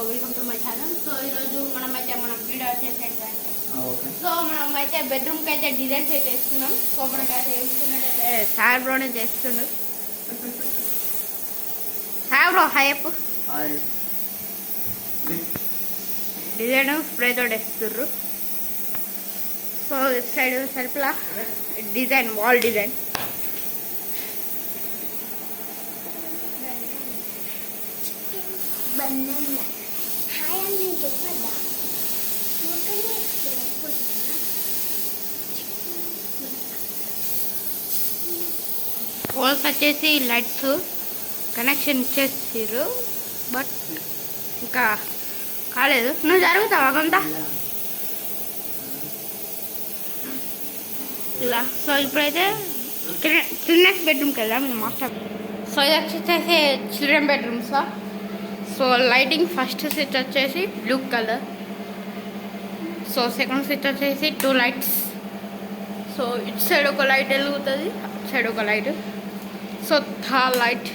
Welcome to my channel. So ఈరోజు మనమైతే మన వీడియో చేసేటంటే సో మనమైతే బెడ్రూమ్కి అయితే డిజైన్స్ అయితే వేస్తున్నాం. సో మనకైతే వేస్తున్నట్టయితే సార్ బ్రోనే చేస్తుండు. సార్ బ్రో హాయ్ చెప్పు. డిజైన్ స్ప్రేతో వేస్తుర్రు. సో ఇట్ సైడ్ సెల్ఫ్లా డిజైన్ వాల్ డిజైన్. పోల్స్ వచ్చేసి లైట్స్ కనెక్షన్ ఇచ్చేసారు, బట్ ఇంకా కాలేదు. నువ్వు జరుగుతావా కొంత ఇలా. సో ఇప్పుడైతే చిల్డ్రన్స్ బెడ్రూమ్కి వెళ్దాం. ఇది మాస్టర్. సో ఇది వచ్చేసి children bedrooms. So lighting first switch వచ్చేసి blue colour. So second switch వచ్చేసి 2 లైట్స్. సో ఇటు సైడ్ ఒక లైట్ వెలుగుతుంది, అటు సైడ్ ఒక లైట్. సో థర్డ్ లైట్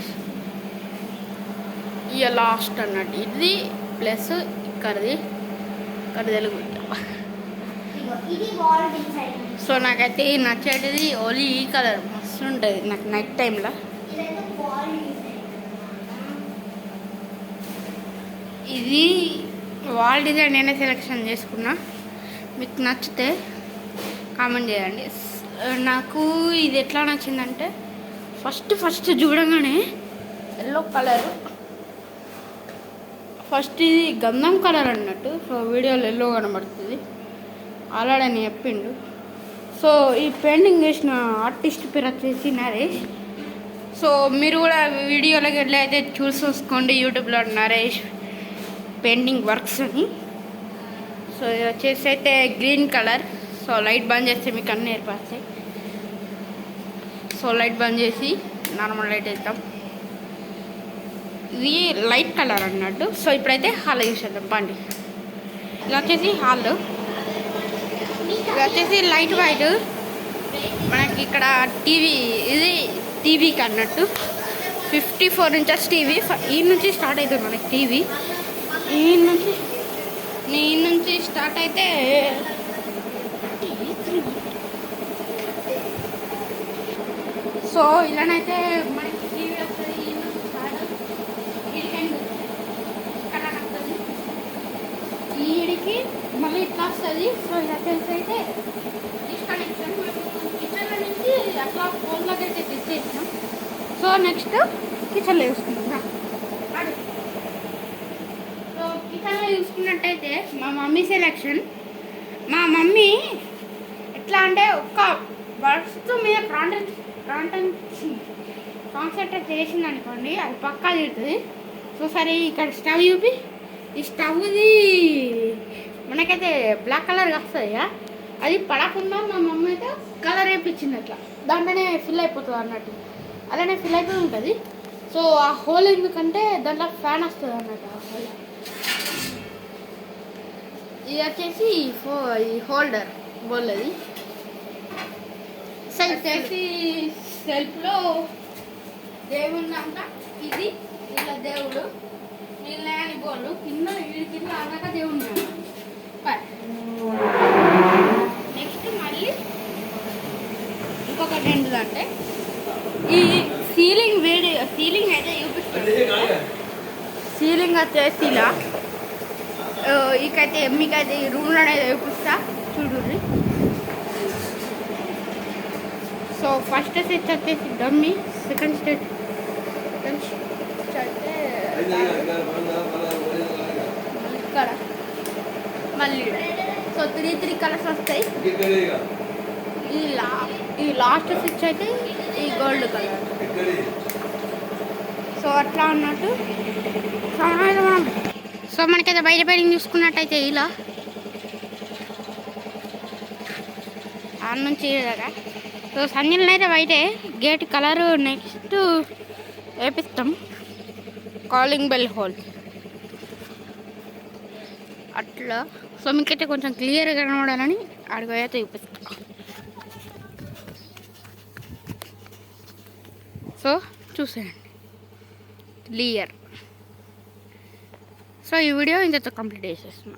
ఇక లాస్ట్ అన్నట్టు ఇది ప్లస్ ఇక్కడది వెలుగుతుంది. సో నాకైతే నచ్చేటిది ఓన్లీ ఈ కలర్ మస్తు ఉంటుంది నాకు నైట్ టైంలో. ఇది వాల్ డిజైన్ నేనే సెలెక్షన్ చేసుకున్నా. మీకు నచ్చితే కామెంట్ చేయండి. నాకు ఇది ఎట్లా నచ్చిందంటే ఫస్ట్ చూడగానే ఎల్లో కలర్, ఫస్ట్ ఇది గంధం కలర్ అన్నట్టు. సో వీడియోలో ఎల్లో కనబడుతుంది ఆల్రెడీ అని చెప్పిండు. సో ఈ పెయింటింగ్ చేసిన ఆర్టిస్ట్ పేరు వచ్చేసి నరేష్. సో మీరు కూడా వీడియోలోకి వెళ్ళి అయితే చూసుకోండి యూట్యూబ్లో నరేష్ పెయింటింగ్ వర్క్స్ అని. సో ఇది వచ్చేసి అయితే గ్రీన్ కలర్. సో లైట్ బంద్ చేస్తే మీకు అన్నీ ఏర్పడతాయి. సో లైట్ బంద్ చేసి నార్మల్ లైట్ వేద్దాం. ఇది లైట్ కలర్ అన్నట్టు. సో ఇప్పుడైతే హాల్ చూసేద్దాం పండి. ఇది వచ్చేసి హాల్. ఇది వచ్చేసి లైట్ వైట్. మనకి ఇక్కడ టీవీ, ఇది టీవీకి అన్నట్టు 54 ఇంచెస్ టీవీ. ఈ నుంచి స్టార్ట్ అవుతుంది మనకి టీవీ. ఈ నుంచి స్టార్ట్ అయితే సో ఇలానైతే మనకి టీవీ వస్తుంది. ఈ నుంచి స్టార్ట్ ఇక్కడ వస్తుంది, ఈడికి మళ్ళీ ఇట్లా వస్తుంది. సో ఇలా తెలిసి అయితే డిస్కనెక్షన్ కిచెన్లో నుంచి అట్లా ఫోన్లోకి అయితే తెచ్చేసినాం. సో నెక్స్ట్ కిచెన్లో చూసుకుంటున్నాం. సో కిచెన్లో చూసుకున్నట్టయితే మా మమ్మీ సెలెక్షన్. మా మమ్మీ ఎట్లా అంటే ఒక్క వస్తువు మీద కాన్సన్ట్రేట్ చేసింది అనుకోండి, అది పక్కా తిడుతుంది. సో సరే ఇక్కడ స్టవ్ చూపి. ఈ స్టవ్ది మనకైతే బ్లాక్ కలర్గా వస్తుంది కదా, అది పడకుండా మా మమ్మీ అయితే కలర్ వేయించింది. అట్లా దాంట్లోనే ఫిల్ అయిపోతుంది అన్నట్టు, అలానే ఫిల్ అయిపోయి ఉంటుంది. సో ఆ హోల్ ఎందుకంటే దాంట్లో ఫ్యాన్ వస్తుంది అన్నట్టు. ఆ హోల్ ఇది వచ్చేసి ఈ హోల్డర్ బోల్ది. సో వచ్చేసి సెల్ఫ్లో దేవుడు అంట. ఇది ఇలా దేవుడు నీళ్ళని బోళ్ళు కింద వీడి కింద అన్నాక దేవుడు. నెక్స్ట్ మళ్ళీ ఇంకొకటి ఏంటిదంటే ఈ సీలింగ్ సీలింగ్ అయితే చూపిస్తుంది. సీలింగ్ వచ్చేసి ఇలా ఇకైతే మీకైతే ఈ రూమ్లో అనేది చూపిస్తా చూడుర్రి. సో ఫస్ట్ స్టెచ్ వచ్చేసి డమ్మీ. సెకండ్ స్టెచ్ అయితే ఇక్కడ మళ్ళీ సో 3 కలర్స్ వస్తాయి. ఈ లాస్ట్ స్విచ్ అయితే ఈ గోల్డ్ కలర్. సో అట్లా అన్నట్టు. సో మనకైతే బయట పెయింటింగ్ చూసుకున్నట్టయితే ఇలా ఆడ నుంచి కదా. సో సంజీలను అయితే బయటే గేట్ కలరు నెక్స్ట్ వేపిస్తాం. కాలింగ్ బెల్ హోల్ అట్లా. సో మీకైతే కొంచెం క్లియర్గా కనబడాలని అడిగి అయితే చూపిస్తాం. సో చూసేయండి క్లియర్. సో ఈ వీడియో ఇంతతో కంప్లీట్ చేసేస్తున్నా.